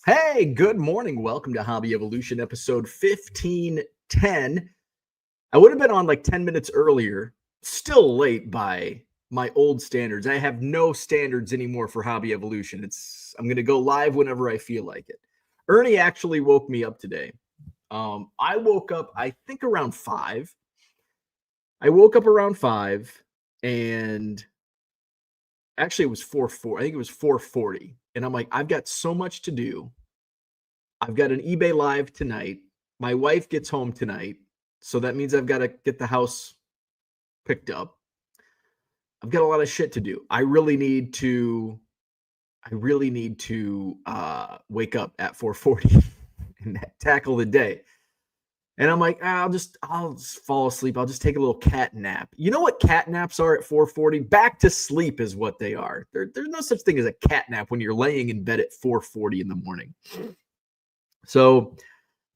Hey, good morning. Welcome to Hobby Evolution episode 1510. I would have been on like 10 minutes earlier, still late by my old standards. I have no standards anymore for Hobby Evolution. I'm going to go live whenever I feel like it. Ernie actually woke me up today. I woke up, I think around 5. I woke up around 5 and actually it was 4:40. I think it was 4:40. And I'm like, I've got so much to do. I've got an eBay live tonight. My wife gets home tonight. So that means I've got to get the house picked up. I've got a lot of shit to do. I really need to wake up at 4:40 and tackle the day. And I'm like, I'll just fall asleep. I'll just take a little cat nap. You know what cat naps are at 4:40? Back to sleep is what they are. There's no such thing as a cat nap when you're laying in bed at 4:40 in the morning. So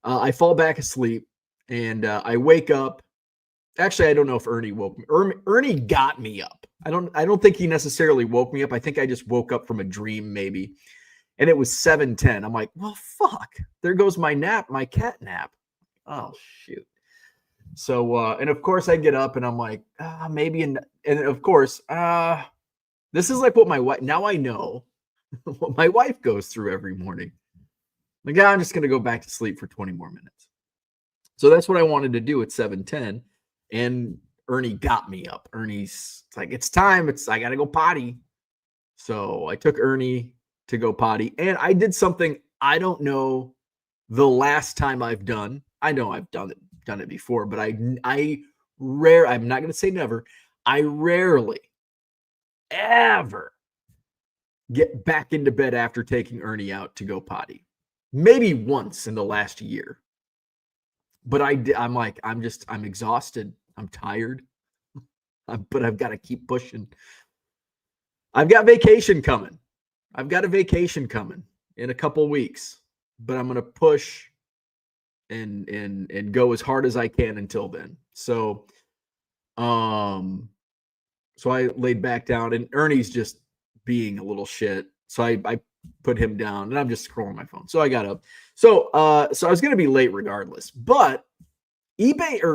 I fall back asleep and I wake up. Actually, I don't know if Ernie woke me. Ernie got me up. I don't think he necessarily woke me up. I think I just woke up from a dream maybe. And it was 7:10. I'm like, well, fuck. There goes my nap, my cat nap. Oh, shoot. So, and of course I get up and I'm like, maybe. And of course, this is like what my wife, now I know what my wife goes through every morning. Like, I'm just going to go back to sleep for 20 more minutes. So that's what I wanted to do at 7:10. And Ernie got me up. Ernie's like, it's time. I got to go potty. So I took Ernie to go potty. And I did something I don't know the last time I've done. I know I've done it before, but I'm not going to say never. I rarely, ever get back into bed after taking Ernie out to go potty. Maybe once in the last year. But I'm exhausted. I'm tired. But I've got to keep pushing. I've got vacation coming. I've got a vacation coming in a couple weeks. But I'm going to push and go as hard as I can until then. So I laid back down and Ernie's just being a little shit. So I put him down and I'm just scrolling my phone. So I got up. So I was going to be late regardless, but YouTube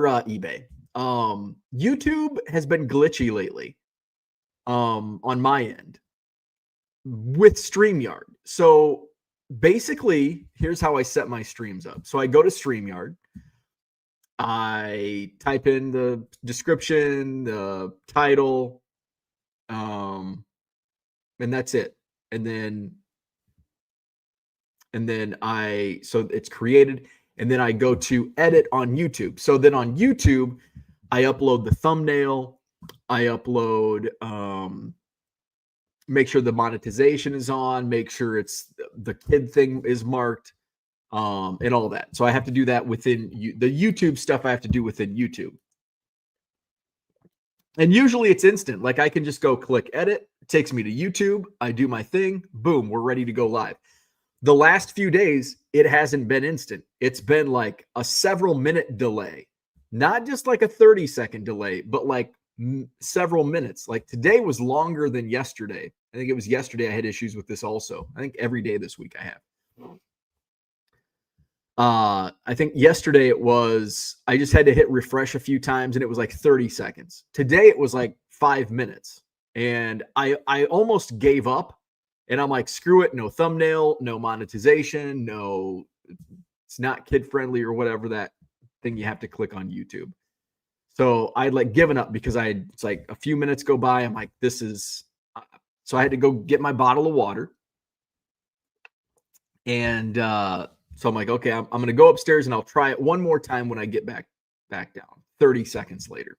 has been glitchy lately on my end with StreamYard. So basically, here's how I set my streams up. So I go to StreamYard. I type in the description, the title, and that's it. And then so it's created, and then I go to edit on YouTube. So then on YouTube, I upload the thumbnail, I upload, make sure the monetization is on, make sure it's the kid thing is marked, and all that. So I have to do that within the YouTube stuff. I have to do within YouTube. And usually it's instant. Like I can just go click edit. It takes me to YouTube. I do my thing. Boom, we're ready to go live. The last few days, it hasn't been instant. It's been like a several minute delay, not just like a 30-second delay, but like several minutes. Like today was longer than yesterday. I think it was yesterday I had issues with this also. I think every day this week I have. I think yesterday I just had to hit refresh a few times and it was like 30 seconds. Today it was like 5 minutes. And I almost gave up. And I'm like, screw it. No thumbnail, no monetization, no, it's not kid friendly or whatever that thing you have to click on YouTube. So I'd like given up because it's like a few minutes go by. I'm like, so I had to go get my bottle of water. And so I'm like, okay, I'm going to go upstairs and I'll try it one more time when I get back down 30 seconds later.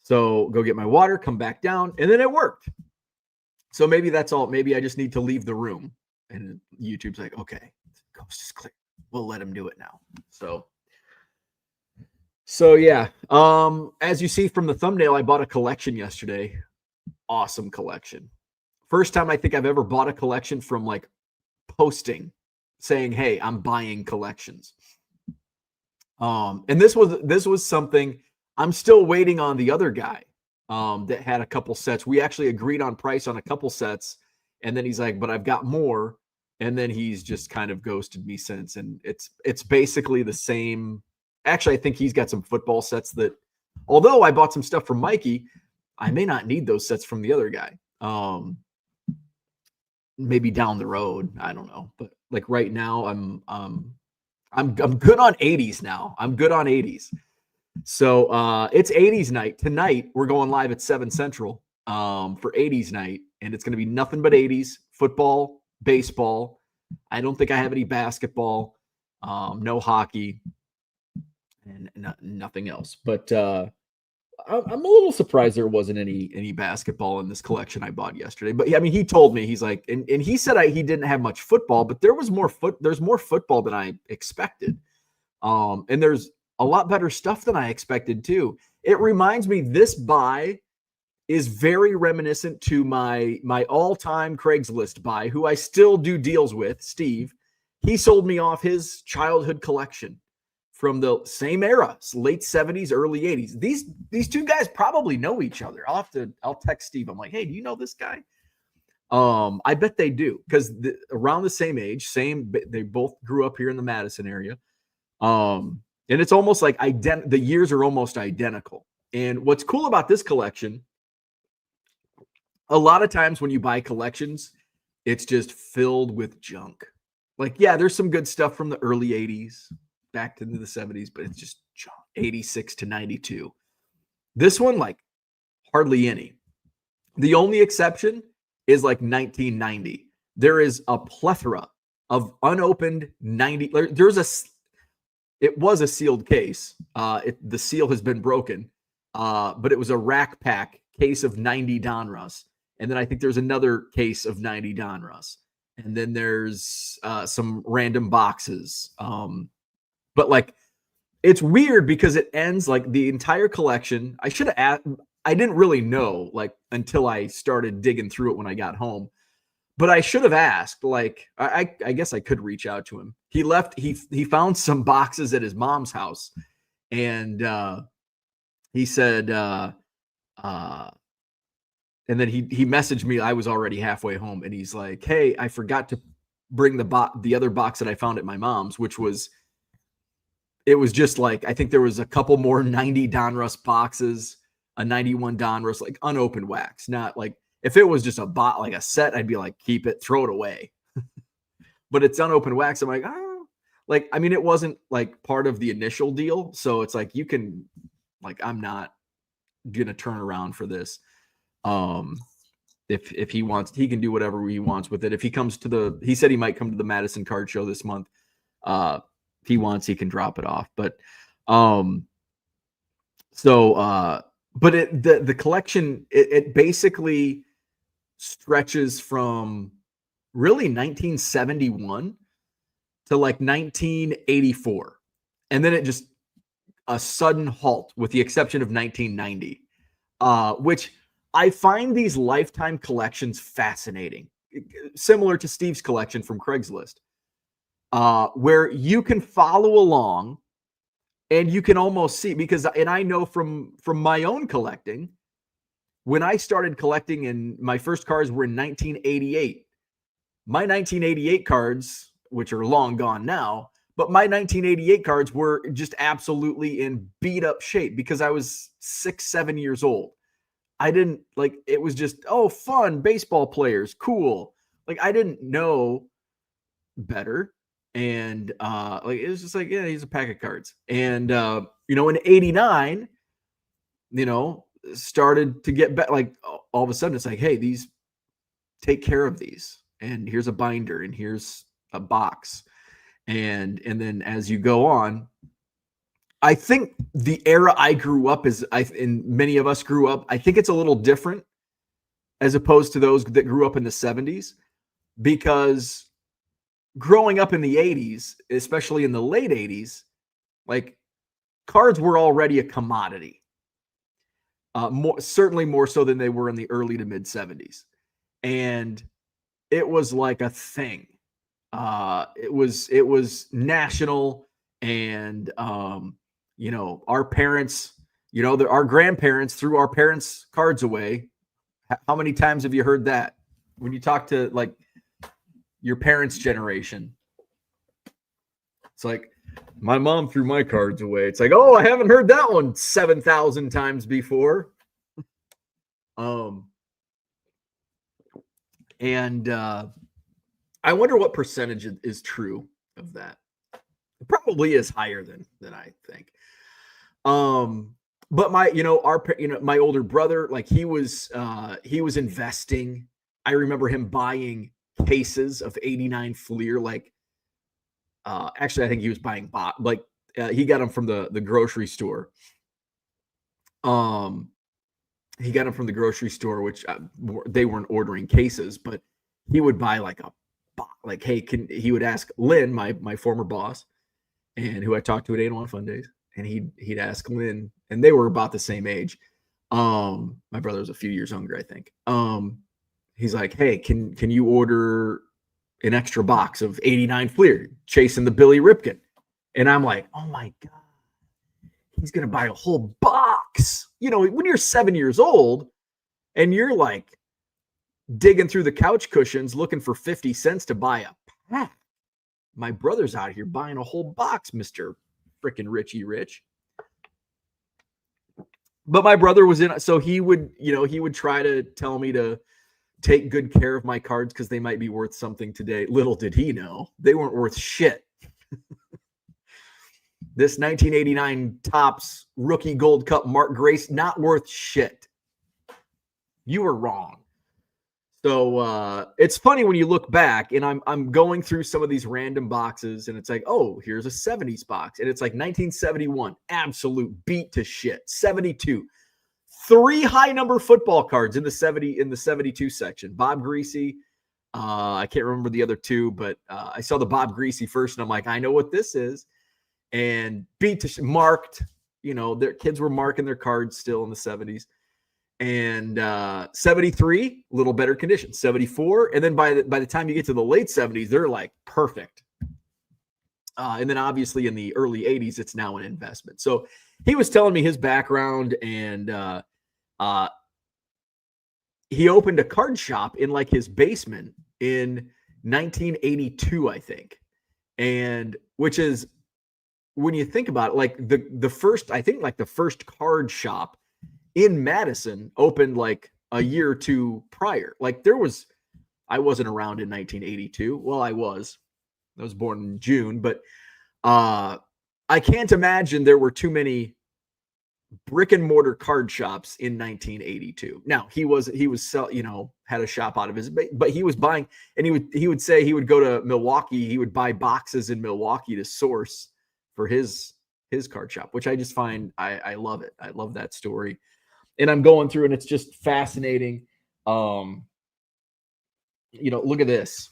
So go get my water, come back down, and then it worked. So maybe that's all. Maybe I just need to leave the room. And YouTube's like, okay, coast is clear. We'll let him do it now. So yeah. As you see from the thumbnail, I bought a collection yesterday. Awesome collection. First time I think I've ever bought a collection from like posting saying, hey, I'm buying collections. And this was something I'm still waiting on the other guy. That had a couple sets. We actually agreed on price on a couple sets. And then he's like, but I've got more. And then he's just kind of ghosted me since. And it's basically the same. Actually, I think he's got some football sets that, although I bought some stuff from Mikey, I may not need those sets from the other guy. Maybe down the road, I don't know. But like right now, I'm good on 80s now. I'm good on 80s. So it's 80s night. Tonight, we're going live at 7 Central for 80s night. And it's going to be nothing but 80s, football, baseball. I don't think I have any basketball, no hockey, and nothing else. But I'm a little surprised there wasn't any basketball in this collection I bought yesterday. But yeah, I mean, he told me, he's like, and he said he didn't have much football, but there's more football than I expected. And there's a lot better stuff than I expected too. It reminds me, this buy is very reminiscent to my all-time Craigslist buy, who I still do deals with, Steve. He sold me off his childhood collection from the same era, late 70s, early 80s. These two guys probably know each other. I'll text Steve. I'm like, hey, do you know this guy? I bet they do, because around the same age, they both grew up here in the Madison area. And it's almost like the years are almost identical. And what's cool about this collection, a lot of times when you buy collections, it's just filled with junk. Like, yeah, there's some good stuff from the early 80s back into the 70s, but it's just junk, 86 to 92. This one, like, hardly any. The only exception is like 1990. There is a plethora of unopened 90. It was a sealed case. The seal has been broken, but it was a Rack Pack case of 90 Donruss. And then I think there's another case of 90 Donruss. And then there's some random boxes. But like, it's weird because it ends like the entire collection. I didn't really know like until I started digging through it when I got home. But I should have asked, like, I guess I could reach out to him. He found some boxes at his mom's house. And he said, and then he messaged me. I was already halfway home, and he's like, "Hey, I forgot to bring the other box that I found at my mom's, it was just like, I think there was a couple more 90 Donruss boxes, a 91 Donruss, like unopened wax. Not like, if it was just like a set, I'd be like, keep it, throw it away. But it's unopened wax. I'm like, oh, like, I mean, it wasn't like part of the initial deal, so it's like, you can, like, I'm not gonna turn around for this. If he wants, he can do whatever he wants with it. If he said he might come to the Madison Card Show this month. If he wants, he can drop it off. But the collection, it basically stretches from really 1971 to like 1984. And then it just a sudden halt, with the exception of 1990, which I find these lifetime collections fascinating, similar to Steve's collection from Craigslist, where you can follow along and you can almost see, and I know from my own collecting, when I started collecting and my first cards were in 1988, my 1988 cards, which are long gone now, but my 1988 cards were just absolutely in beat up shape because I was 6-7 years old. I didn't like, it was just, oh, fun, baseball players, cool. Like, I didn't know better. And like, it was just like, yeah, he's a pack of cards. And in 89, started to get back, like, all of a sudden it's like, hey, take care of these. And here's a binder, and here's a box. And then as you go on, I think the era I grew up and many of us grew up, I think it's a little different as opposed to those that grew up in the 70s, because growing up in the 80s, especially in the late 80s, like, cards were already a commodity. Certainly more so than they were in the early to mid 70s. And it was like a thing. It was national, and our parents, our grandparents threw our parents' cards away. How many times have you heard that when you talk to, like, your parents' generation. It's like, my mom threw my cards away. It's like, oh, I haven't heard that one 7,000 times before. And I wonder what percentage is true of that. It probably is higher than I think. But my older brother, like he was investing. I remember him buying cases of 89 Fleer. Like, actually, I think he was buying he got them from the grocery store. He got them from the grocery store, which they weren't ordering cases, but he would buy he would ask Lynn, my former boss, and who I talked to at 801 Fun Days, and he'd ask Lynn, and they were about the same age. My brother was a few years younger, I think. He's like, hey, can you order an extra box of 89 Fleer, chasing the Billy Ripken? And I'm like, oh my God, he's going to buy a whole box. When you're 7 years old and you're like digging through the couch cushions looking for 50 cents to buy a pack. My brother's out here buying a whole box, Mr. Frickin' Richie Rich. But my brother was so he would try to tell me to take good care of my cards because they might be worth something today. Little did he know, they weren't worth shit. This 1989 Topps rookie Gold Cup Mark Grace, not worth shit. You were wrong. So it's funny when you look back, and I'm going through some of these random boxes, and it's like, oh, here's a 70s box, and it's like 1971, absolute beat to shit. 72, 3 high number football cards in the 72 section. Bob Greasy, I can't remember the other two, but I saw the Bob Greasy first, and I'm like, I know what this is. And beat to shit, marked. Their kids were marking their cards still in the 70s. And 73, a little better condition. 74, and then by the time you get to the late 70s, they're like perfect. And then obviously in the early 80s, it's now an investment. So he was telling me his background, and he opened a card shop in like his basement in 1982, I think. And which is, when you think about it, like the first card shop in Madison opened like a year or two prior. Like I wasn't around in 1982. Well, I was born in June, but I can't imagine there were too many brick and mortar card shops in 1982. Now he had a shop out of his, but he was buying, and he would say he would go to Milwaukee. He would buy boxes in Milwaukee to source for his card shop, which I just find, I love it. I love that story. And I'm going through, and it's just fascinating. Look at this.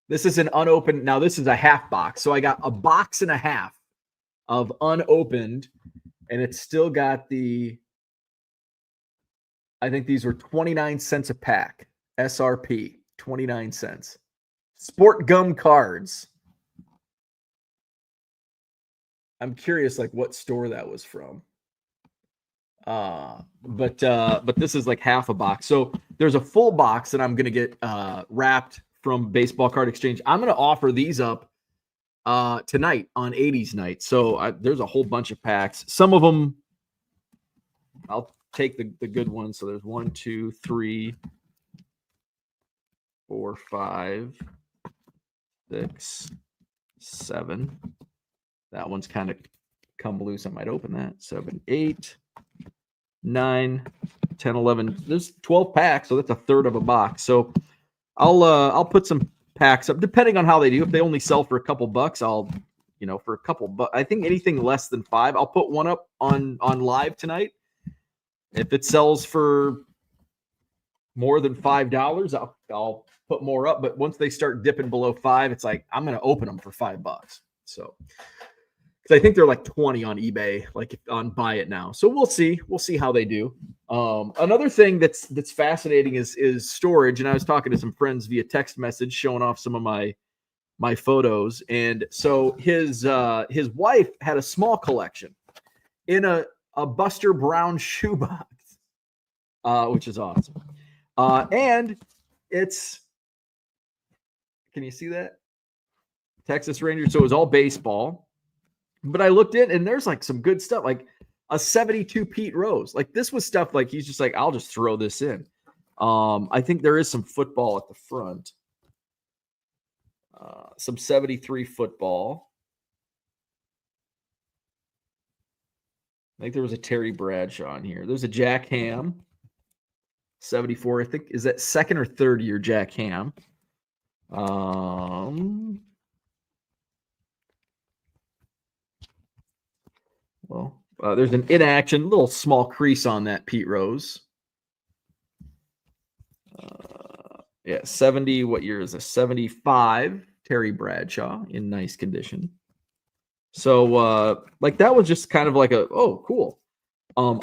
This is an unopened. Now this is a half box. So I got a box and a half of unopened, and it's still got I think these were 29 cents a pack. SRP, 29 cents. Sport Gum cards. I'm curious, like, what store that was from. But this is like half a box. So there's a full box that I'm gonna get wrapped from Baseball Card Exchange. I'm gonna offer these up tonight on 80s night. So there's a whole bunch of packs. Some of them I'll take the good ones. So there's 1, 2, 3, 4, 5, 6, 7. That one's kind of come loose. I might open that. 7, 8, 9, 10, 11. There's 12 packs, so that's a third of a box. So I'll put some packs up, depending on how they do. If they only sell for a couple bucks, I'll, for a couple bucks. I think anything less than 5, I'll put one up on live tonight. If it sells for more than $5, I'll put more up. But once they start dipping below 5, it's like I'm gonna open them for $5. So. I think they're like 20 on eBay, like on Buy It Now. So we'll see. We'll see how they do. Another thing that's fascinating is storage. And I was talking to some friends via text message, showing off some of my photos. And so his wife had a small collection in a Buster Brown shoebox, which is awesome. And it's Can you see that? Texas Rangers. So it was all baseball. But I looked in and there's like some good stuff, like a 72 Pete Rose. Like this was stuff like he's just like, I'll just throw this in. I think there is some football at the front. Some 73 football. I think there was a Terry Bradshaw in here. There's a Jack Ham. 74, I think. Is that second or third year Jack Ham? There's an inaction, little small crease on that Pete Rose. 70. What year is this? 75. Terry Bradshaw in nice condition. So, that was just kind of like oh, cool.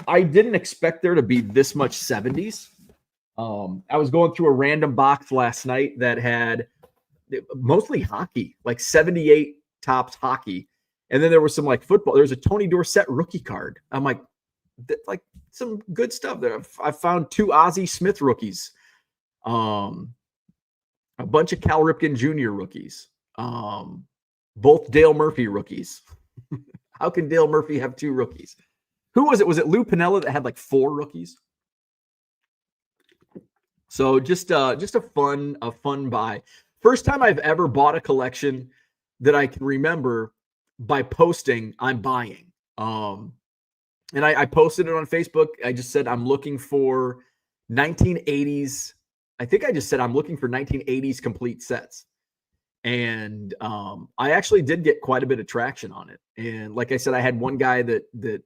I didn't expect there to be this much 70s. I was going through a random box last night that had mostly hockey, like 78 Topps hockey. And then there was some like football. There's a Tony Dorsett rookie card. I'm like some good stuff there. I found 2 Ozzie Smith rookies, a bunch of Cal Ripken Jr. rookies, both Dale Murphy rookies. How can Dale Murphy have 2 rookies? Who was it? Was it Lou Piniella that had like 4 rookies? So just a fun buy. First time I've ever bought a collection that I can remember by posting I'm buying. And I posted it on Facebook. I just said I'm looking for 1980s. I think I just said I'm looking for 1980s complete sets. And I actually did get quite a bit of traction on it. And like I said, I had one guy that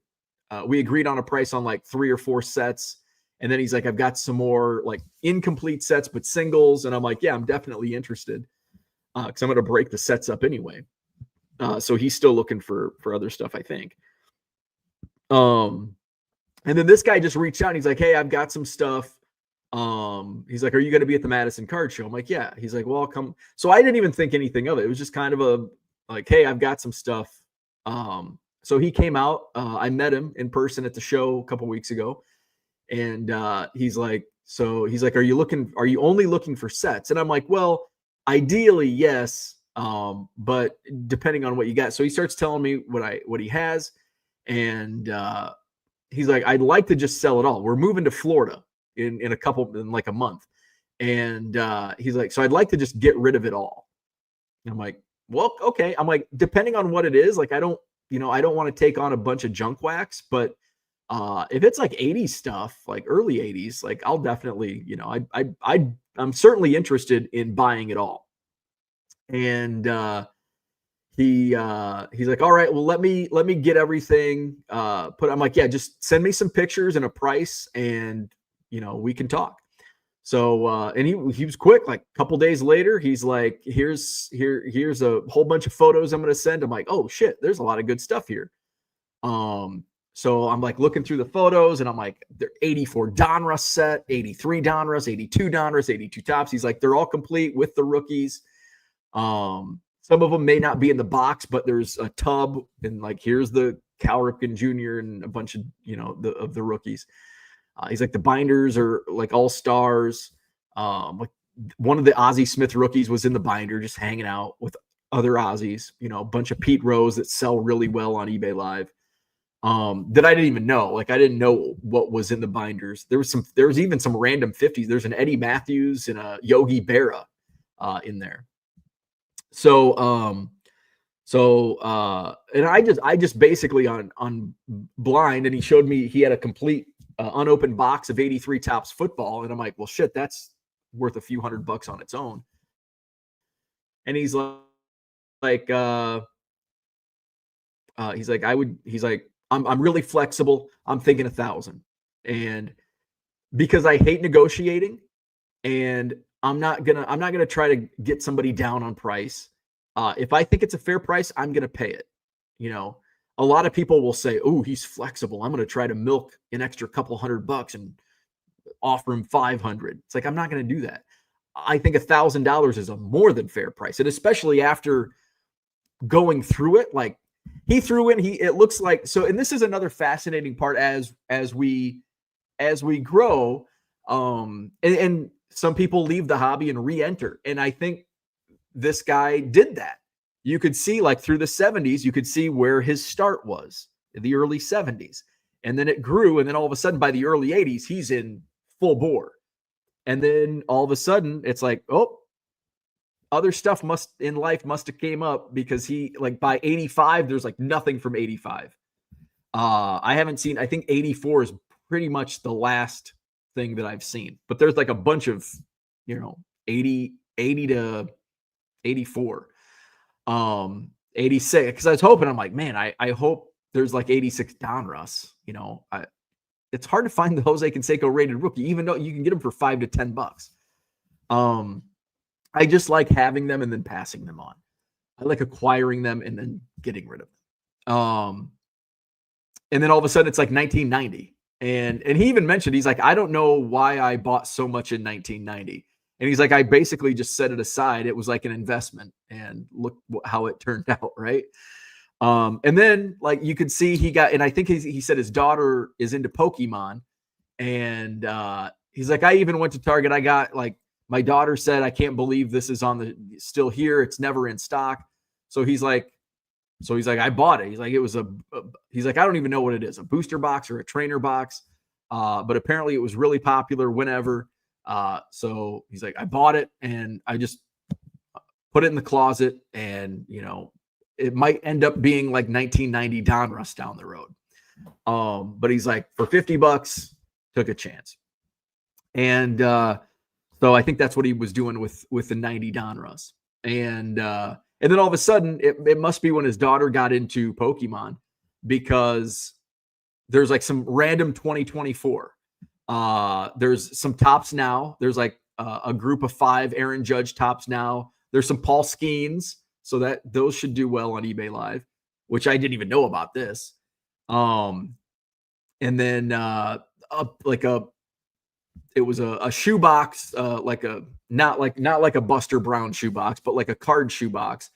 we agreed on a price on like 3 or 4 sets. And then he's like, I've got some more like incomplete sets, but singles. And I'm like, yeah, I'm definitely interested because I'm going to break the sets up anyway. So he's still looking for other stuff, I think. And then this guy just reached out and he's like, hey, I've got some stuff. He's like, are you going to be at the Madison Card Show? I'm like, yeah. He's like, well, I'll come. So I didn't even think anything of it. It was just kind of a like, hey, I've got some stuff. So he came out. I met him in person at the show a couple weeks ago. And he's like, are you only looking for sets? And I'm like, well, ideally, yes. But depending on what you got. So he starts telling me what he has. And he's like, I'd like to just sell it all. We're moving to Florida in like a month. And he's like, so I'd like to just get rid of it all. And I'm like, well, okay. I'm like, depending on what it is, like, I don't want to take on a bunch of junk wax, but if it's like 80s stuff, like early 80s, like I'll definitely, I'm certainly interested in buying it all. And he's like, all right, well, let me get everything I'm like, yeah, just send me some pictures and a price and we can talk. So and he was quick. Like a couple days later, he's like, here's a whole bunch of photos I'm gonna send. I'm like, oh shit, there's a lot of good stuff here. So I'm like looking through the photos and I'm like, they're 84 Donruss set, 83 Donruss, 82 Donruss, 82 Topps. He's like, they're all complete with the rookies. Some of them may not be in the box, but there's a tub and like, here's the Cal Ripken Jr. and a bunch of, of the rookies. He's like, the binders are like all stars. Like one of the Ozzie Smith rookies was in the binder, just hanging out with other Aussies, a bunch of Pete Rose that sell really well on eBay Live. That I didn't even know. Like I didn't know what was in the binders. There was even some random 50s. There's an Eddie Matthews and a Yogi Berra in there. So and I just basically on blind, and he showed me he had a complete unopened box of 83 Topps football, and I'm like, well, shit, that's worth a few $100 on its own. And he's like, I'm really flexible. I'm thinking 1,000. And because I hate negotiating and I'm not gonna try to get somebody down on price. If I think it's a fair price, I'm gonna pay it. A lot of people will say, oh, he's flexible. I'm gonna try to milk an extra couple $100 and offer him 500. It's like, I'm not gonna do that. I think $1,000 is a more than fair price. And especially after going through it, like he threw in, it looks like, so, and this is another fascinating part as we grow, and some people leave the hobby and re-enter. And I think this guy did that. You could see like through the 70s, you could see where his start was in the early 70s. And then it grew. And then all of a sudden by the early 80s, he's in full bore. And then all of a sudden it's like, oh, other stuff must have came up, because he, like, by 85, there's like nothing from 85. I haven't seen, I think 84 is pretty much the last thing that I've seen, but there's like a bunch of, 80 to 84, 86. Because I was hoping, I'm like, man, I hope there's like 86 Donruss. It's hard to find the Jose Canseco rated rookie, even though you can get them for $5 to $10. I just like having them and then passing them on. I like acquiring them and then getting rid of them. And then all of a sudden it's like 1990. And he even mentioned, he's like, I don't know why I bought so much in 1990. And he's like, I basically just set it aside. It was like an investment, and look how it turned out, right? And then, like, you could see he got, and I think he said his daughter is into Pokemon. And he's like, I even went to Target. I got, like, my daughter said, I can't believe this is still here. It's never in stock. So he's like, I bought it. He's like, he's like, I don't even know what it is, a booster box or a trainer box. But apparently it was really popular whenever. So he's like, I bought it and I just put it in the closet, and, it might end up being like 1990 Donruss down the road. But he's like, for $50, took a chance. And, so I think that's what he was doing with the 90 Donruss. And then all of a sudden, it must be when his daughter got into Pokemon, because there's like some random 2024. There's some tops now. There's like a group of 5 Aaron Judge tops now. There's some Paul Skeens, so that those should do well on eBay Live, which I didn't even know about this. And then it was a shoebox, like a not like a Buster Brown shoebox, but like a card shoebox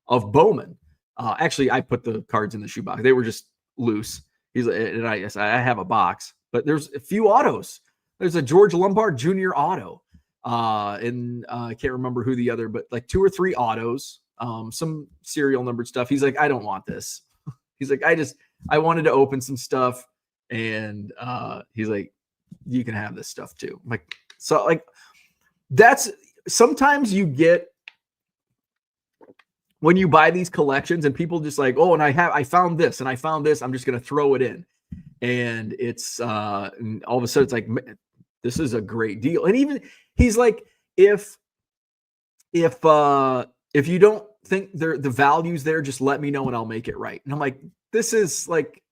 of Bowman. Actually, I put the cards in the shoebox; they were just loose. And I have a box, but there's a few autos. There's a George Lombard Jr. auto, and I can't remember who the other, but like 2 or 3 autos, some serial numbered stuff. He's like, I don't want this. He's like, I wanted to open some stuff, and he's like, you can have this stuff too. I'm like, so like, that's sometimes you get when you buy these collections and people just like, oh, and I found this and I found this, I'm just going to throw it in. And it's and all of a sudden it's like, this is a great deal. And even he's like, if you don't think the value's there, just let me know and I'll make it right. And I'm like, this is like,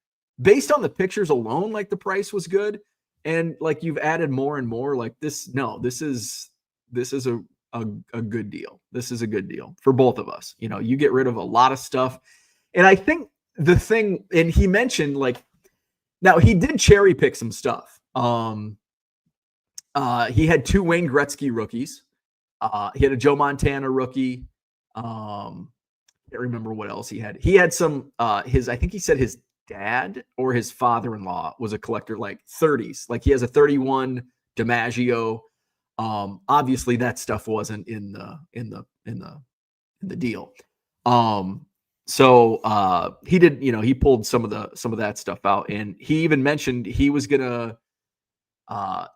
based on the pictures alone, like the price was good. And like you've added more and more, like this is a good deal. This is a good deal for both of us. You get rid of a lot of stuff. And I think the thing, and he mentioned, like, now he did cherry pick some stuff. He had 2 Wayne Gretzky rookies. He had a Joe Montana rookie. Can't remember what else he had. He had some, I think he said his dad or his father-in-law was a collector, like 30s. Like he has a 31 DiMaggio. Obviously that stuff wasn't in the deal. So he did, he pulled some of that stuff out, and he even mentioned he was gonna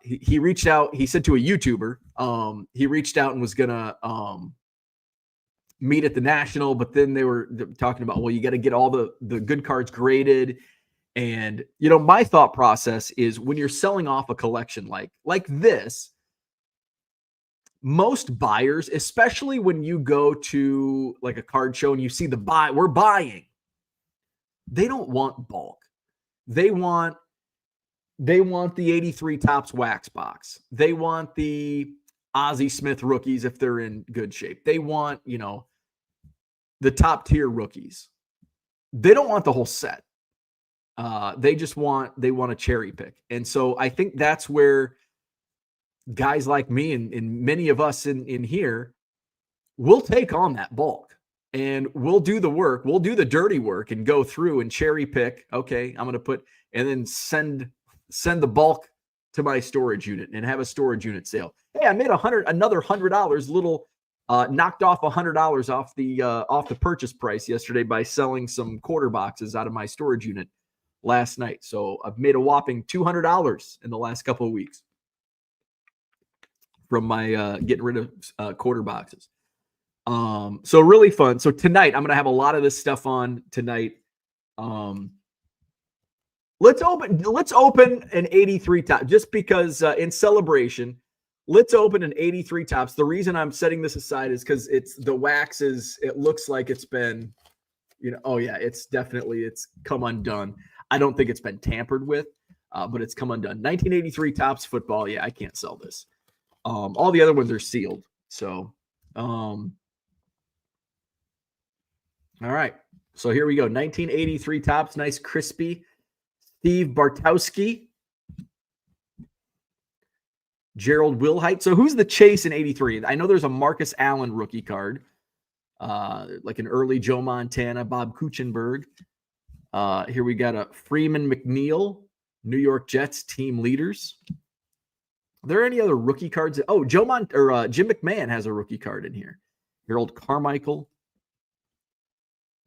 he reached out, he said to a YouTuber, he reached out and was gonna meet at the National, but then they were talking about, well, you got to get all the good cards graded. And, my thought process is when you're selling off a collection like this, most buyers, especially when you go to like a card show and you see we're buying, they don't want bulk. They want the 83 Topps wax box. They want the Ozzie Smith rookies if they're in good shape. They want, the top tier rookies. They don't want the whole set. They want a cherry pick. And so I think that's where guys like me and many of us in here will take on that bulk, and we'll do the work. We'll do the dirty work and go through and cherry pick. Okay, I'm going to put, and then send the bulk to my storage unit and have a storage unit sale. Hey, I made another $100 little Knocked off $100 off the purchase price yesterday by selling some quarter boxes out of my storage unit last night. So I've made a whopping $200 in the last couple of weeks from my getting rid of quarter boxes. So really fun. So tonight I'm going to have a lot of this stuff on tonight. Let's open an 83 top just because in celebration. Let's open an 83 tops. The reason I'm setting this aside is because the wax it looks like it's been, oh yeah, it's come undone. I don't think it's been tampered with, but it's come undone. 1983 tops football. Yeah, I can't sell this. All the other ones are sealed. So, all right. So here we go. 1983 tops. Nice crispy. Steve Bartowski. Gerald Wilhite. So who's the chase in 83? I know there's a Marcus Allen rookie card, like an early Joe Montana, Bob Kuechenberg. Here we got a Freeman McNeil, New York Jets team leaders. Are there any other rookie cards? Oh, Jim McMahon has a rookie card in here. Harold Carmichael,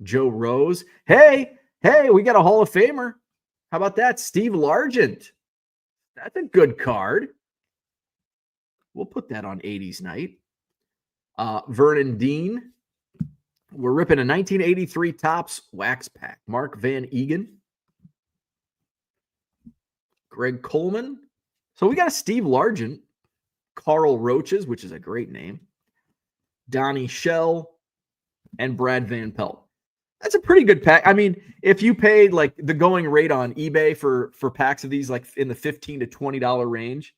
Joe Rose. Hey, we got a Hall of Famer. How about that? Steve Largent. That's a good card. We'll put that on 80s night. Vernon Dean. We're ripping a 1983 Topps wax pack. Mark Van Egan. Greg Coleman. So we got a Steve Largent. Carl Roaches, which is a great name. Donnie Shell. And Brad Van Pelt. That's a pretty good pack. I mean, if you paid like the going rate on eBay for packs of these, like in the $15 to $20 range,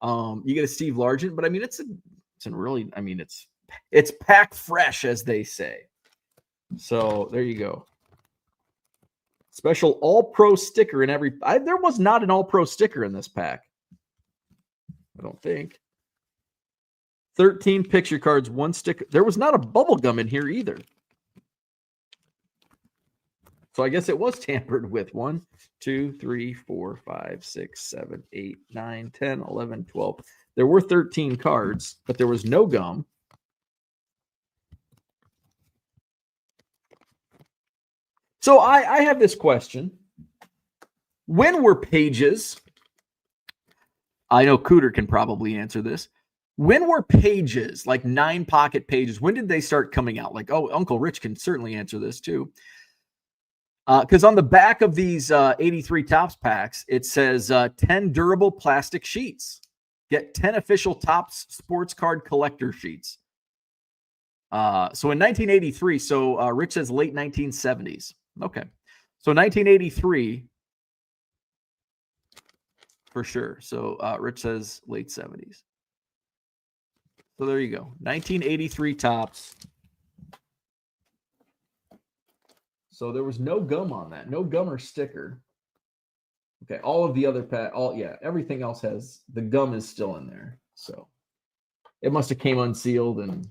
you get a Steve Largent, but I mean, it's pack fresh, as they say. So there you go. Special All-Pro sticker in every. There was not an All-Pro sticker in this pack. I don't think. 13 picture cards, 1 sticker. There was not a bubble gum in here either. So I guess it was tampered with. 1, 2, 3, 4, 5, 6, 7, 8, 9, 10, 11, 12. There were 13 cards, but there was no gum. So I have this question. When were pages? I know Cooter can probably answer this. When were pages, like 9-pocket pages, when did they start coming out? Like, Uncle Rich can certainly answer this too. Because on the back of these 83 Topps packs, it says 10 durable plastic sheets. Get 10 official Topps sports card collector sheets. So in 1983, so Rich says late 1970s. Okay. So 1983 for sure. So Rich says late 70s. So there you go. 1983 Topps. So there was no gum on that. No gum or sticker. Okay, all of the other everything else has the gum is still in there. So it must have came unsealed, and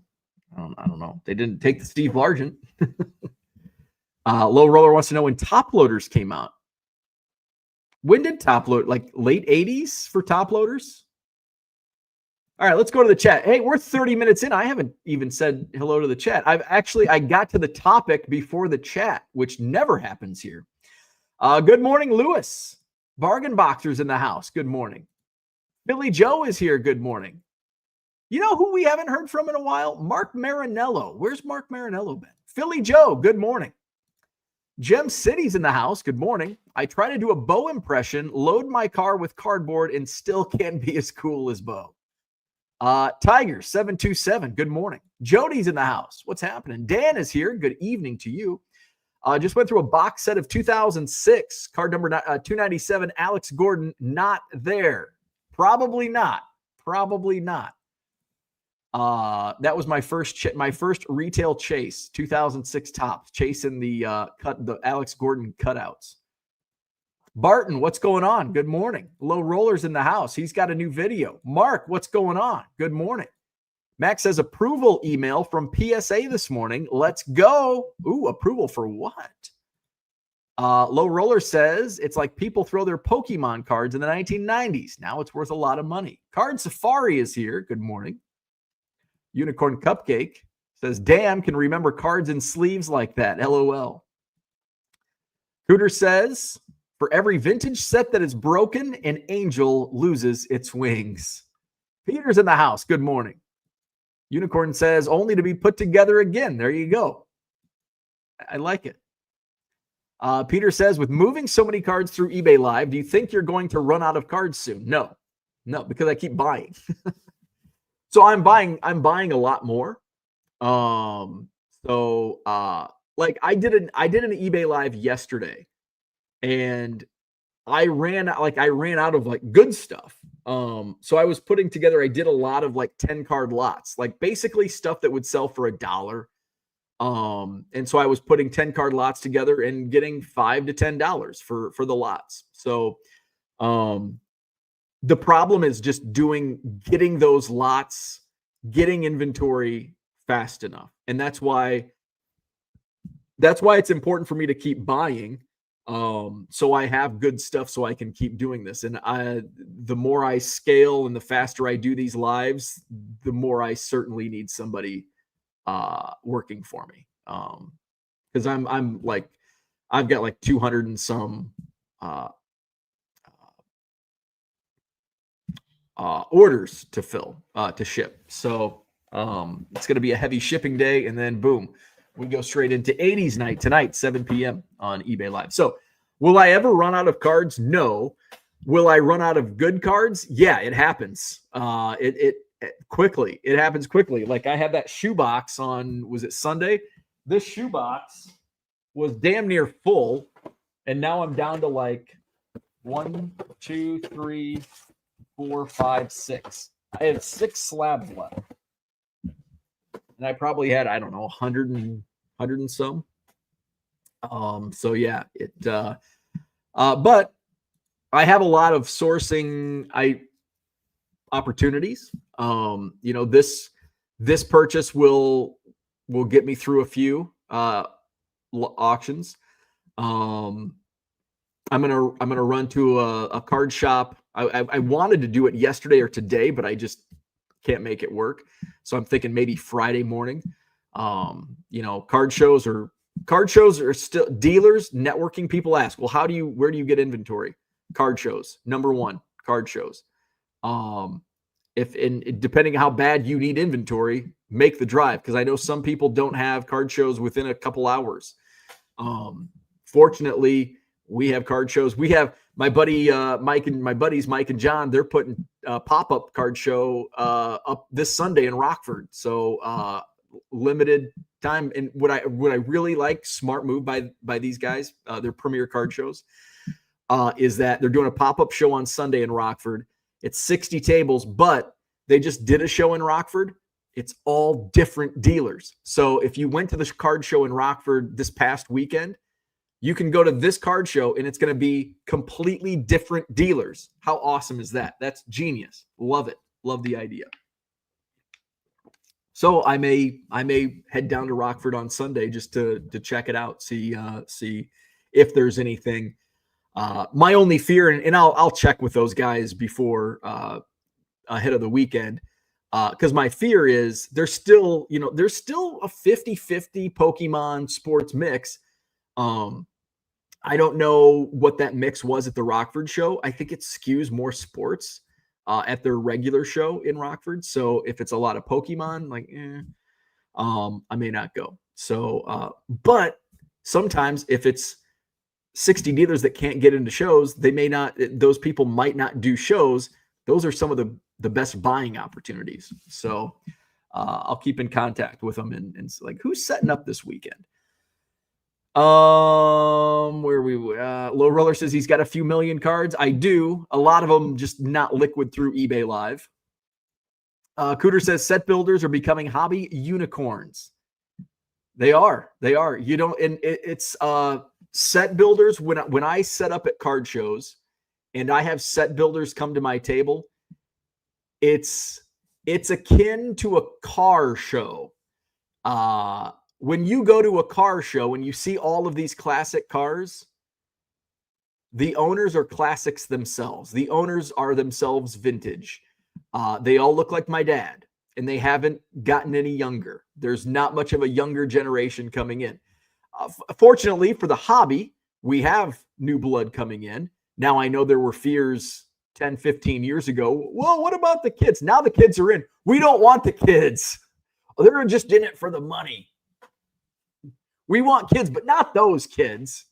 I don't know. They didn't take the Steve Largent. Low Roller wants to know when top loaders came out. When did top load? Like late 80s for top loaders? All right, let's go to the chat. Hey, we're 30 minutes in. I haven't even said hello to the chat. I got to the topic before the chat, which never happens here. Good morning, Lewis. Bargain Boxers in the house. Good morning. Billy Joe is here. Good morning. You know who we haven't heard from in a while? Mark Marinello. Where's Mark Marinello been? Philly Joe. Good morning. Gem City's in the house. Good morning. I try to do a Bo impression, load my car with cardboard, and still can't be as cool as Bo. Tiger 727. Good morning. Jody's in the house. What's happening? Dan is here. Good evening to you. Just went through a box set of 2006 card number 297. Alex Gordon not there. Probably not. That was my first retail chase. 2006 Topps chasing the Alex Gordon cutouts. Barton, what's going on? Good morning. Low Roller's in the house. He's got a new video. Mark, what's going on? Good morning. Max says approval email from PSA this morning. Let's go. Ooh, approval for what? Low Roller says it's like people throw their Pokemon cards in the 1990s. Now it's worth a lot of money. Card Safari is here. Good morning. Unicorn Cupcake says, damn, can remember cards and sleeves like that. LOL. Cooter says, for every vintage set that is broken, an angel loses its wings. Peter's in the house. Good morning. Unicorn says, only to be put together again. There you go. I like it. Peter says, with moving so many cards through eBay Live, do you think you're going to run out of cards soon? No, because I keep buying. So I'm buying a lot more. Like I did an eBay Live yesterday, and I ran out of like good stuff. So I was putting together, I did a lot of like 10 card lots, like basically stuff that would sell for $1. And so I was putting 10 card lots together and getting $5 to $10 for the lots. So, the problem is just getting those lots, getting inventory fast enough. And that's why it's important for me to keep buying. So I have good stuff so I can keep doing this. And the more I scale and the faster I do these lives, the more I certainly need somebody working for me. Because I'm like, I've got like 200 and some orders to fill, to ship. So it's going to be a heavy shipping day, and then boom, we go straight into 80s night tonight, 7 p.m. on eBay Live. So will I ever run out of cards? No. Will I run out of good cards? Yeah, it happens. It quickly. It happens quickly. Like I had that shoebox on, was it Sunday? This shoebox was damn near full, and now I'm down to like 1, 2, 3, 4, 5, 6. I had 6 slabs left. And I probably had, I don't know, 100 and some. So yeah, but I have a lot of sourcing opportunities. This purchase will get me through a few auctions. I'm gonna run to a card shop. I wanted to do it yesterday or today, but I just can't make it work. So I'm thinking maybe Friday morning. Card shows are still dealers, networking. People ask, well, where do you get inventory? Card shows. Number one, card shows. Depending on how bad you need inventory, make the drive. Because I know some people don't have card shows within a couple hours. Fortunately, we have card shows. We have my buddy Mike and my buddies Mike and John. They're putting a pop-up card show up this Sunday in Rockford. So limited time. And what I really like, smart move by these guys, their premier card shows, is that they're doing a pop-up show on Sunday in Rockford. It's 60 tables, but they just did a show in Rockford. It's all different dealers. So if you went to the card show in Rockford this past weekend, you can go to this card show and it's going to be completely different dealers. How awesome is that? That's genius. Love it. Love the idea. So I may head down to Rockford on Sunday just to check it out, see if there's anything. My only fear, and I'll check with those guys before ahead of the weekend, because my fear is there's still a 50-50 Pokemon sports mix. I don't know what that mix was at the Rockford show. I think it skews more sports at their regular show in Rockford. So if it's a lot of Pokemon, I may not go. So, but sometimes if it's 60 dealers that can't get into shows, those people might not do shows. Those are some of the best buying opportunities. So I'll keep in contact with them and like, who's setting up this weekend? Low Roller says he's got a few million cards. I do. A lot of them just not liquid through eBay Live. Cooter says set builders are becoming hobby unicorns. They are. You don't, and it's set builders. When I set up at card shows and I have set builders come to my table, it's akin to a car show. When you go to a car show and you see all of these classic cars, the owners are classics themselves. The owners are themselves vintage. They all look like my dad. and they haven't gotten any younger. There's not much of a younger generation coming in. Fortunately for the hobby, we have new blood coming in. Now, I know there were fears 10, 15 years ago. Well, what about the kids? Now the kids are in. We don't want the kids. They're just in it for the money. We want kids, but not those kids.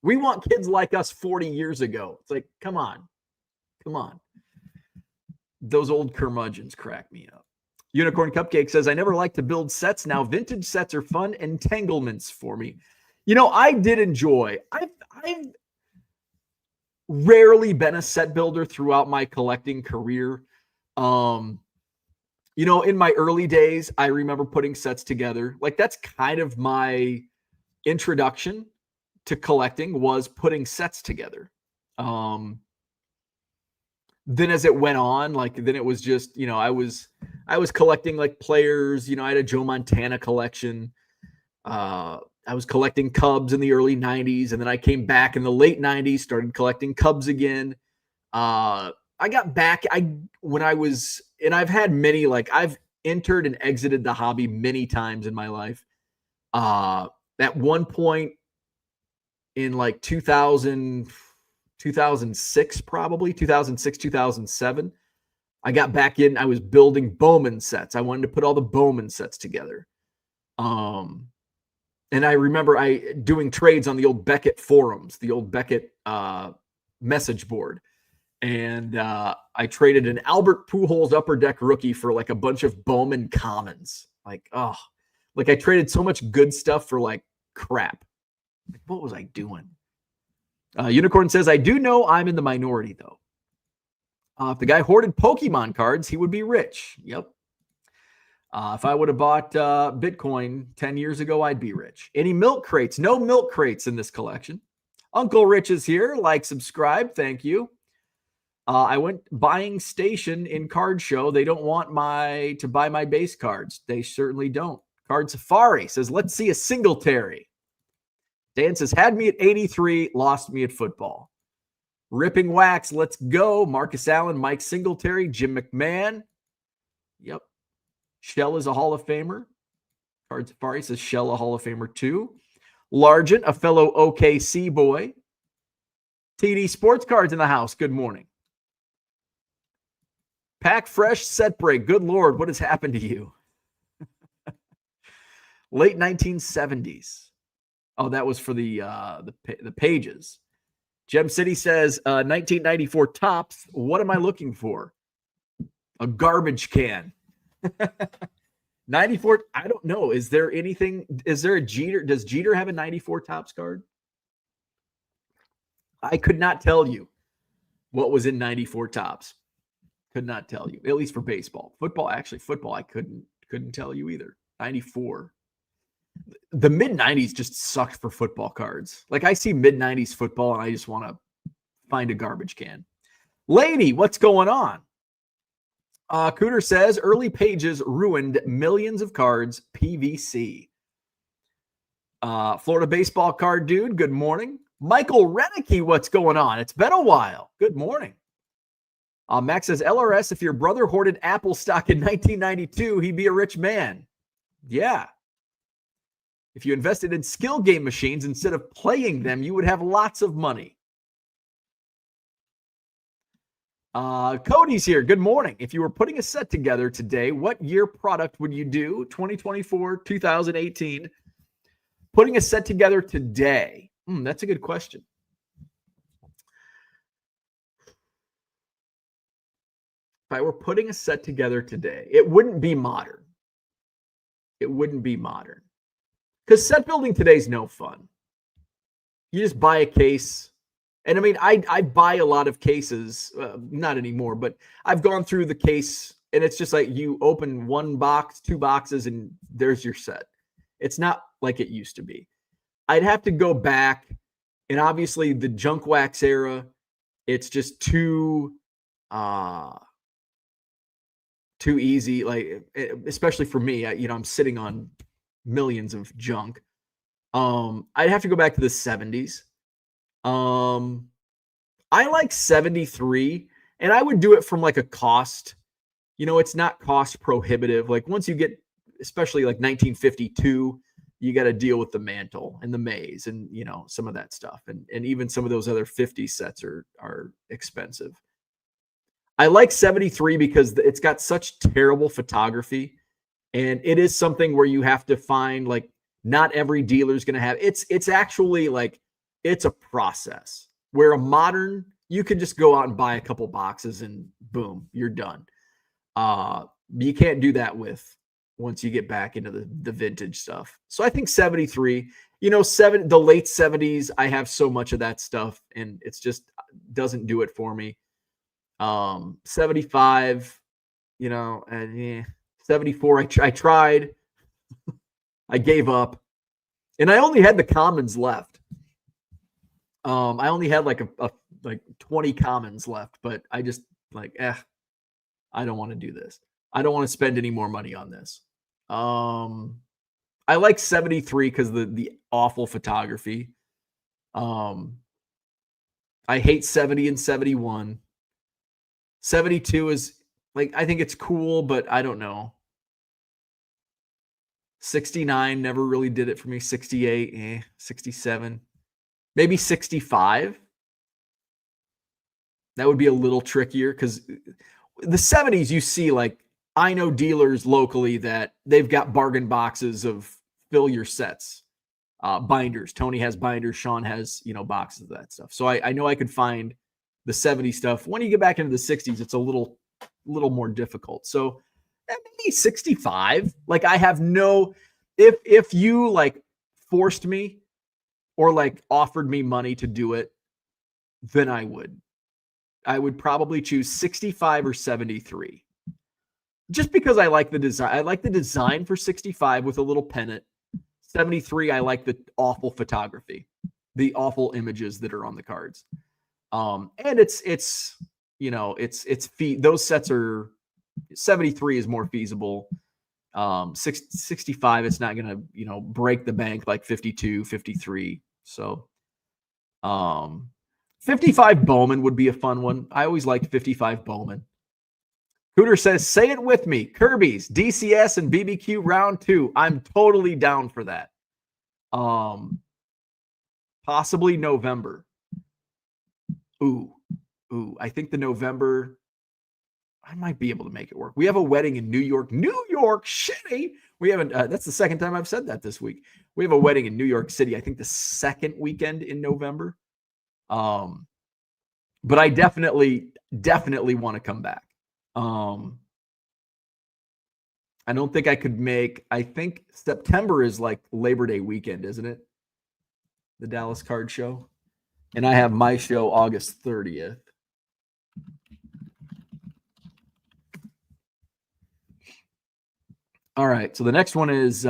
We want kids like us 40 years ago. It's like, come on. Come on. Those old curmudgeons crack me up. Unicorn Cupcake says, I never like to build sets. Now vintage sets are fun entanglements for me. You know, I did enjoy. I've rarely been a set builder throughout my collecting career. You know, in my early days, I remember putting sets together. Like, that's kind of my introduction to collecting, was putting sets together. Then as it went on, like, then it was just, you know, I was collecting like players. You know, I had a Joe Montana collection. I was collecting Cubs in the early 90s, and then I came back in the late 90s, started collecting Cubs again. I got back when I was, and I've had many, like, I've entered and exited the hobby many times in my life. At one point in like 2006, probably 2006, 2007, I got back in. I was building Bowman sets. I wanted to put all the Bowman sets together. And I remember doing trades on the old Beckett forums, the old Beckett message board. And I traded an Albert Pujols Upper Deck rookie for like a bunch of Bowman commons. Like, oh, like I traded so much good stuff for like crap. Like, what was I doing? Unicorn says, I do know I'm in the minority, though. If the guy hoarded Pokemon cards, he would be rich. Yep. If I would have bought Bitcoin 10 years ago, I'd be rich. Any milk crates? No milk crates in this collection. Uncle Rich is here. Like, subscribe. Thank you. I went buying station in Card Show. They don't want to buy my base cards. They certainly don't. Card Safari says, let's see a Singletary. Dan says, had me at 83, lost me at football. Ripping Wax, let's go. Marcus Allen, Mike Singletary, Jim McMahon. Yep. Shell is a Hall of Famer. Card Safari says Shell a Hall of Famer too. Largent, a fellow OKC boy. TD Sports Cards in the house. Good morning. Pack Fresh Set Break. Good Lord, what has happened to you? Late 1970s. Oh, that was for the pages. Gem City says 1994 Topps. What am I looking for? A garbage can. 94. I don't know. Is there anything? Is there a Jeter? Does Jeter have a 94 Topps card? I could not tell you what was in 94 Topps. Could not tell you. At least for baseball. Football, I couldn't tell you either. 94. The mid-90s just sucked for football cards. Like, I see mid-90s football and I just want to find a garbage can. Lady, what's going on? Cooter says early pages ruined millions of cards. PVC. Florida baseball card dude, good morning. Michael Renicky, what's going on? It's been a while. Good morning. Max says, LRS, if your brother hoarded Apple stock in 1992, he'd be a rich man. Yeah. If you invested in skill game machines instead of playing them, you would have lots of money. Cody's here. Good morning. If you were putting a set together today, what year product would you do? 2024, 2018. Putting a set together today. That's a good question. If I were putting a set together today, it wouldn't be modern. It wouldn't be modern. Because set building today is no fun. You just buy a case. And I mean, I buy a lot of cases, not anymore, but I've gone through the case and it's just like you open one box, two boxes, and there's your set. It's not like it used to be. I'd have to go back, and obviously the junk wax era, it's just too easy. Like, especially for me, I'm sitting on millions of junk. I'd have to go back to the 70s. I like 73, and I would do it from like a cost it's not cost prohibitive. Like once you get, especially like 1952, you got to deal with the mantle and the maze and some of that stuff, and even some of those other 50 sets are expensive. I like 73 because it's got such terrible photography, and it is something where you have to find, like, not every dealer is going to have it's actually like it's a process, where a modern, you can just go out and buy a couple boxes and boom, you're done. You can't do that with once you get back into the vintage stuff. So I think 73, the late 70s, I have so much of that stuff and it's just doesn't do it for me. 75, and 74, I tried. I gave up. And I only had the commons left. I only had like like 20 commons left, but I just I don't want to do this. I don't want to spend any more money on this. I like 73 because the awful photography. I hate 70 and 71. 72 is like, I think it's cool, but I don't know. 69 never really did it for me. 68, 67, maybe 65. That would be a little trickier because the 70s, you see, like, I know dealers locally that they've got bargain boxes of fill your sets, binders. Tony has binders. Sean has, boxes of that stuff. So I know I could find the 70 stuff. When you get back into the 60s, it's a little more difficult. So maybe 65. Like, I have no, if you like forced me or like offered me money to do it, then I would probably choose 65 or 73. Just because I like the design. I like the design for 65 with a little pennant. 73, I like the awful photography, the awful images that are on the cards. And it's those sets are, 73 is more feasible. 65, it's not going to, break the bank like 52, 53. So, 55 Bowman would be a fun one. I always liked 55 Bowman. Cooter says, say it with me. Kirby's, DCS, and BBQ round 2. I'm totally down for that. Possibly November. Ooh. I think the November, I might be able to make it work. We have a wedding in New York. New York City. We haven't, that's the second time I've said that this week. We have a wedding in New York City, I think the second weekend in November. But I definitely want to come back. I don't think I could make, I think September is like Labor Day weekend, isn't it? The Dallas Card Show. And I have my show August 30th. All right. So the next one is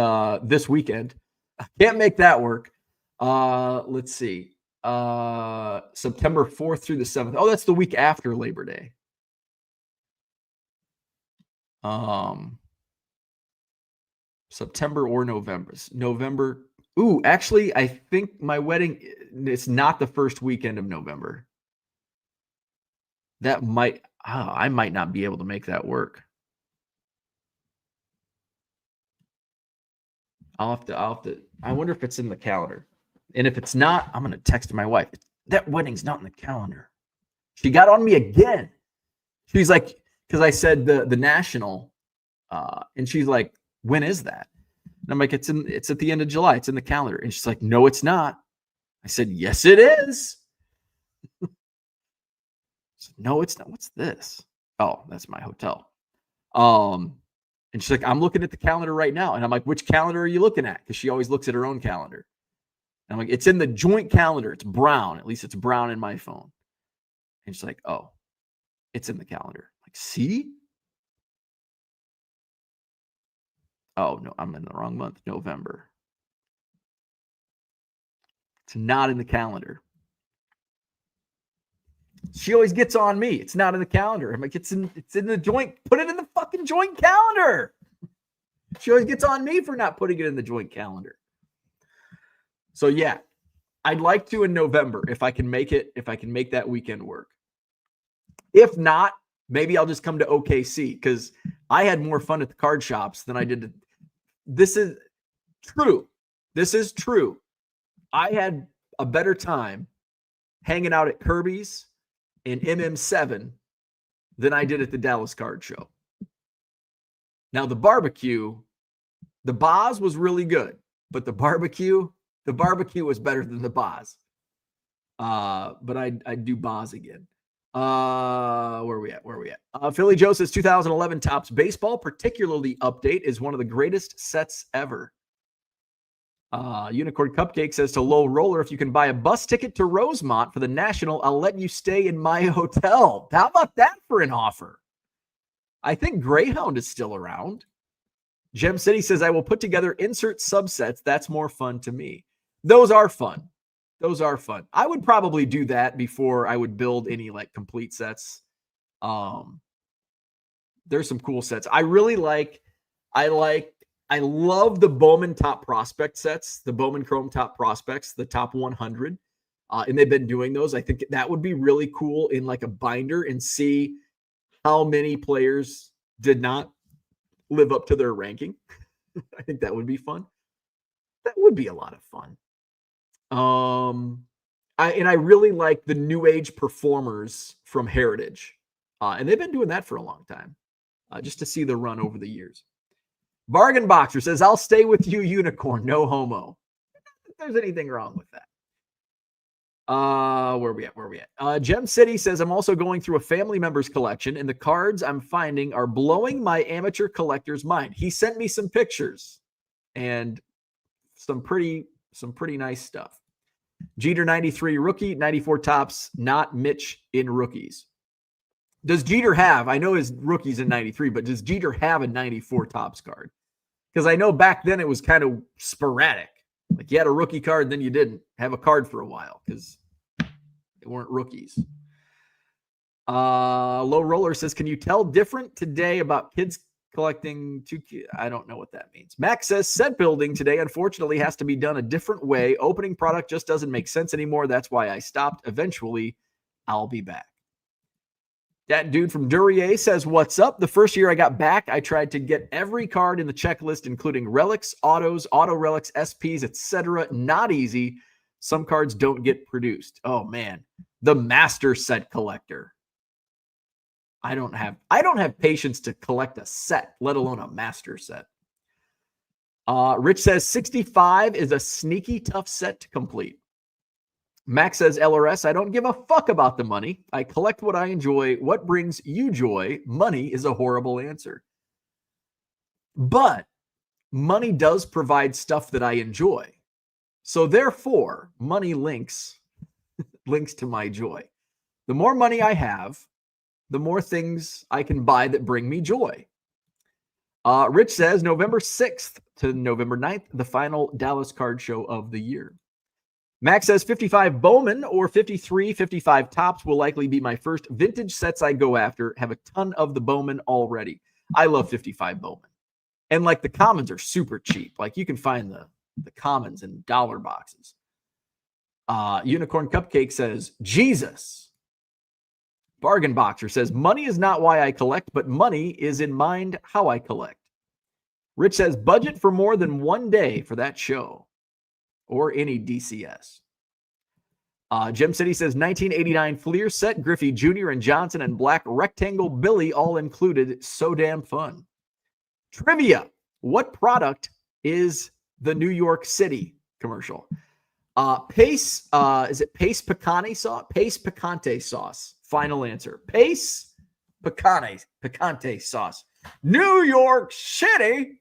this weekend. I can't make that work. Let's see. September 4th through the 7th. Oh, that's the week after Labor Day. September or November. Ooh, actually, I think my wedding, it's not the first weekend of November. That might, I might not be able to make that work. I'll have to, I wonder if it's in the calendar. And if it's not, I'm going to text my wife. That wedding's not in the calendar. She got on me again. She's like, because I said the national, and she's like, when is that? And I'm like, it's at the end of July. It's in the calendar. And she's like, no, it's not. I said, yes, it is. Said, no, it's not. What's this? Oh, that's my hotel. And she's like, I'm looking at the calendar right now. And I'm like, which calendar are you looking at? Because she always looks at her own calendar. And I'm like, it's in the joint calendar. It's brown. At least it's brown in my phone. And she's like, oh, it's in the calendar. I'm like, see? Oh, no, I'm in the wrong month. November. It's not in the calendar. She always gets on me. It's not in the calendar. I'm like, it's in the joint. Put it in the fucking joint calendar. She always gets on me for not putting it in the joint calendar. So yeah, I'd like to in November if I can make it, if I can make that weekend work. If not, Maybe I'll just come to OKC because I had more fun at the card shops than I did. This is true. This is true. I had a better time hanging out at Kirby's and MM7 than I did at the Dallas Card Show. Now, the barbecue, the Boz was really good, but the barbecue was better than the Boz. But I'd do Boz again. Where are we at? Philly Joe says 2011 Topps Baseball, particularly update, is one of the greatest sets ever. Unicorn Cupcake says to Low Roller, if you can buy a bus ticket to Rosemont for the National, I'll let you stay in my hotel. How about that for an offer? I think Greyhound is still around. Gem City says, I will put together insert subsets. That's more fun to me. Those are fun. Those are fun. I would probably do that before I would build any like complete sets. There's some cool sets. I love the Bowman Top Prospect sets, the Bowman Chrome Top Prospects, the top 100. And they've been doing those. I think that would be really cool in like a binder and see how many players did not live up to their ranking. I think that would be fun. That would be a lot of fun. I really like the New Age performers from Heritage. And they've been doing that for a long time. Just to see the run over the years. Bargain Boxer says, I'll stay with you, Unicorn. No homo. If there's anything wrong with that. Where are we at? Gem City says, I'm also going through a family member's collection, and the cards I'm finding are blowing my amateur collector's mind. He sent me some pictures and some pretty nice stuff. Jeter 93 rookie, 94 Topps, not Mitch in rookies. Does Jeter have, I know his rookie's in 93, but does Jeter have a 94 Topps card? Because I know back then it was kind of sporadic. Like you had a rookie card, then you didn't have a card for a while because they weren't rookies. Low Roller says, can you tell different today about kids collecting I don't know what that means. Max says, set building today unfortunately has to be done a different way. Opening product just doesn't make sense anymore. That's why I stopped. Eventually, I'll be back. That dude from Duryea says, what's up? The first year I got back, I tried to get every card in the checklist, including relics, autos, auto relics, SPs, etc. Not easy. Some cards don't get produced. Oh, man. The master set collector. I don't have patience to collect a set, let alone a master set. Rich says 65 is a sneaky tough set to complete. Max says, LRS, I don't give a fuck about the money. I collect what I enjoy. What brings you joy? Money is a horrible answer. But money does provide stuff that I enjoy. So therefore, money links to my joy. The more money I have, the more things I can buy that bring me joy. Rich says, November 6th to November 9th, the final Dallas Card Show of the year. Max says 55 Bowman or 53, 55 Topps will likely be my first vintage sets I go after. Have a ton of the Bowman already. I love 55 Bowman. And like the commons are super cheap. Like you can find the commons in dollar boxes. Unicorn Cupcake says, Jesus. Bargain Boxer says, money is not why I collect, but money is in mind how I collect. Rich says, budget for more than one day for that show. Or any DCS. Gem City says 1989 Fleer set, Griffey Jr. and Johnson and Black Rectangle Billy all included. So damn fun. Trivia. What product is the New York City commercial? Pace. Is it Pace Picante sauce? Pace Picante sauce. Final answer. Pace Picante sauce. New York City.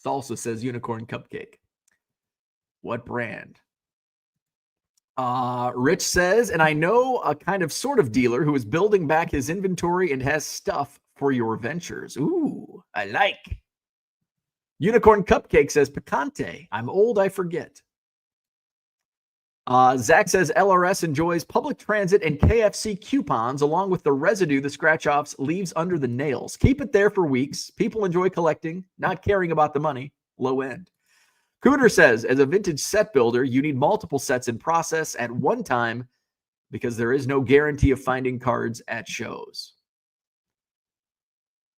Salsa says Unicorn Cupcake. What brand? Rich says, and I know a kind of sort of dealer who is building back his inventory and has stuff for your ventures. Ooh, I like. Unicorn Cupcake says Picante. I'm old, I forget. Zach says LRS enjoys public transit and KFC coupons along with the residue the scratch-offs leaves under the nails. Keep it there for weeks. People enjoy collecting, not caring about the money. Low end. Cooter says, as a vintage set builder, you need multiple sets in process at one time because there is no guarantee of finding cards at shows.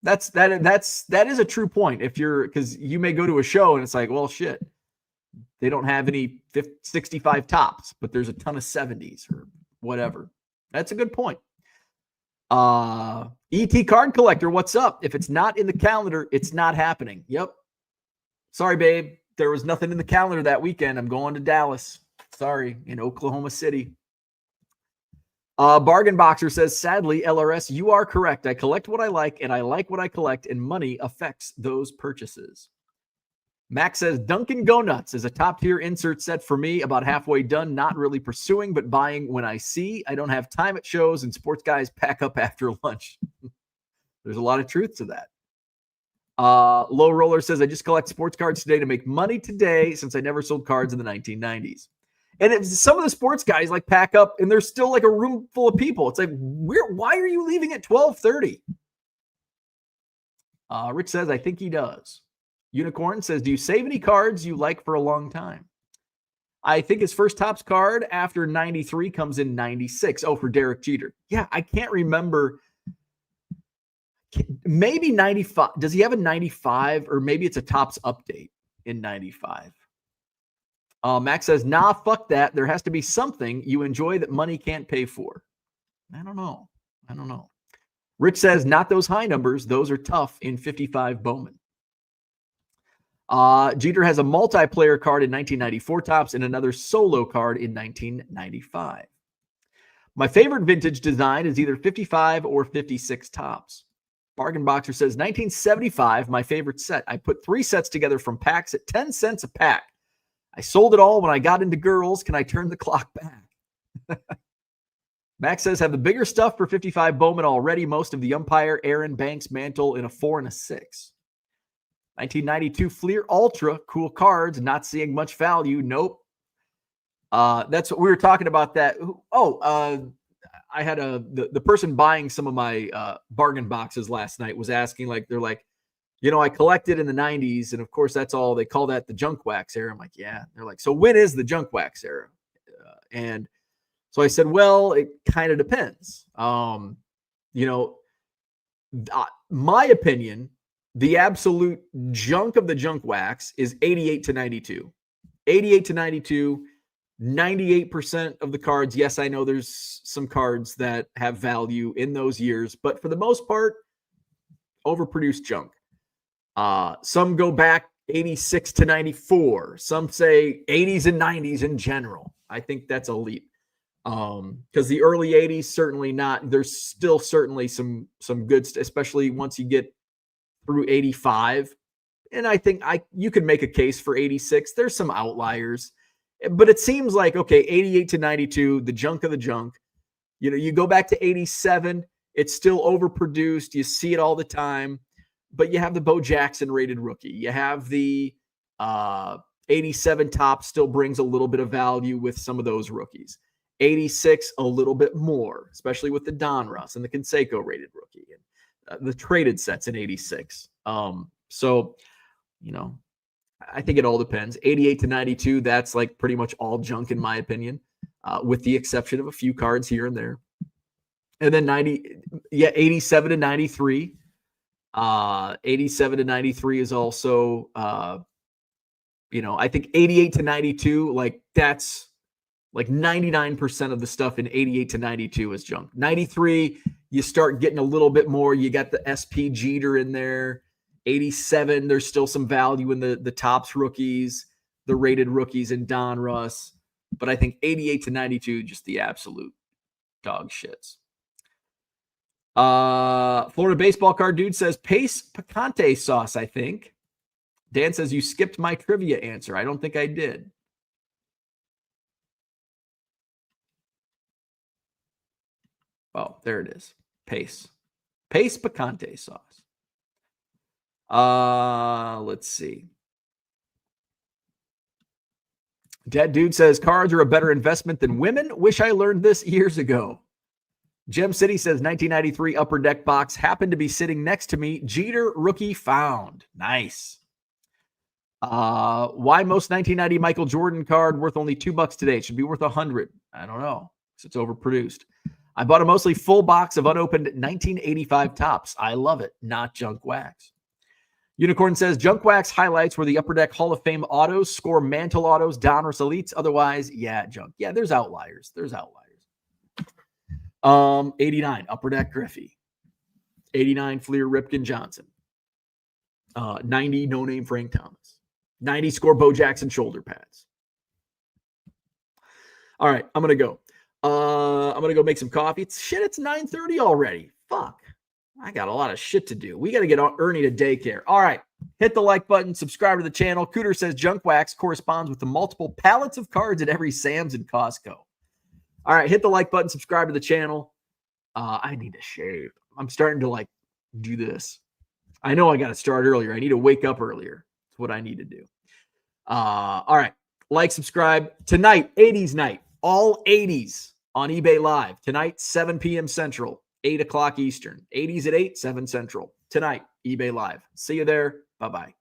That is a true point. If you're, because you may go to a show and it's like, well, shit, they don't have any 65 tops, but there's a ton of 70s or whatever. That's a good point. ET Card Collector, what's up? If it's not in the calendar, it's not happening. Yep. Sorry, babe. There was nothing in the calendar that weekend. I'm going to Dallas. Sorry, in Oklahoma City. Bargain Boxer says, sadly, LRS, you are correct. I collect what I like, and I like what I collect, and money affects those purchases. Max says, Dunkin' Go Nuts is a top-tier insert set for me, about halfway done, not really pursuing, but buying when I see. I don't have time at shows, and sports guys pack up after lunch. There's a lot of truth to that. Low Roller says, I just collect sports cards today to make money today since I never sold cards in the 1990s. And it's some of the sports guys like pack up and there's still like a room full of people. It's like, why are you leaving at 12:30? Rich says, I think he does. Unicorn says, do you save any cards you like for a long time? I think his first Topps card after 93 comes in 96. Oh, for Derek Jeter. Yeah, I can't remember. Maybe 95. Does he have a 95 or maybe it's a Topps update in 95? Max says, nah, fuck that. There has to be something you enjoy that money can't pay for. I don't know. Rich says, not those high numbers. Those are tough in 55 Bowman. Jeter has a multiplayer card in 1994 Topps and another solo card in 1995. My favorite vintage design is either 55 or 56 Topps. Bargain Boxer says, 1975, my favorite set. I put 3 sets together from packs at 10 cents a pack. I sold it all when I got into girls. Can I turn the clock back? Max says, have the bigger stuff for 55 Bowman already. Most of the umpire, Aaron, Banks, Mantle in a 4 and a 6. 1992 Fleer Ultra, cool cards. Not seeing much value. Nope. That's what we were talking about. That. I had the person buying some of my bargain boxes last night was asking, like, they're like, you know, I collected in the 90s, and of course, that's all they call that, the junk wax era. I'm like, yeah. They're like, so when is the junk wax era? And so I said, well, it kind of depends. My opinion, the absolute junk of the junk wax is 88 to 92. 88 to 92, 98% of the cards. Yes, I know there's some cards that have value in those years, but for the most part, overproduced junk. Some go back 86 to 94. Some say 80s and 90s in general. I think that's a leap. Because the early 80s, certainly not. There's still certainly some good, especially once you get through 85. And I think you could make a case for 86. There's some outliers. But it seems like, okay, 88 to 92, the junk of the junk. You know, you go back to 87, it's still overproduced. You see it all the time. But you have the Bo Jackson rated rookie. You have the 87 Topps still brings a little bit of value with some of those rookies. 86, a little bit more, especially with the Donruss and the Canseco rated rookie and the traded sets in 86. So, you know, I think it all depends. 88 to 92, that's like pretty much all junk in my opinion, with the exception of a few cards here and there. And then 87 to 93. 87 to 93 is also, I think 88 to 92, like that's like 99% of the stuff in 88 to 92 is junk. 93, you start getting a little bit more. You got the SP Jeter in there. 87, there's still some value in the Topps rookies, the rated rookies in Donruss. But I think 88 to 92, just the absolute dog shits. Florida baseball card dude says Pace Picante sauce, I think. Dan says you skipped my trivia answer. I don't think I did. Oh, there it is. Pace Picante sauce. Let's see. Dead dude says cards are a better investment than women. Wish I learned this years ago. Gem City says 1993 Upper Deck box happened to be sitting next to me. Jeter rookie found. Nice. Why most 1990 Michael Jordan card worth only $2 today? It should be worth $100. I don't know. because it's overproduced. I bought a mostly full box of unopened 1985 tops. I love it, not junk wax. Unicorn says junk wax highlights where the Upper Deck Hall of Fame autos score mantle autos, Donruss elites. Otherwise, yeah, junk. Yeah, there's outliers. 89 Upper Deck Griffey. 89 Fleer Ripken Johnson. 90 no name Frank Thomas. 90 score Bo Jackson shoulder pads. All right, I'm gonna go. I'm gonna go make some coffee. It's 9:30 already. Fuck. I got a lot of shit to do. We got to get Ernie to daycare. All right. Hit the like button. Subscribe to the channel. Cooter says junk wax corresponds with the multiple pallets of cards at every Sam's and Costco. All right. Hit the like button. Subscribe to the channel. I need to shave. I'm starting to do this. I know I got to start earlier. I need to wake up earlier. That's what I need to do. All right. Like, subscribe. Tonight, 80s night. All 80s on eBay Live. Tonight, 7 p.m. Central. 8 o'clock Eastern. 80s at 8, 7 Central. Tonight, eBay Live. See you there. Bye-bye.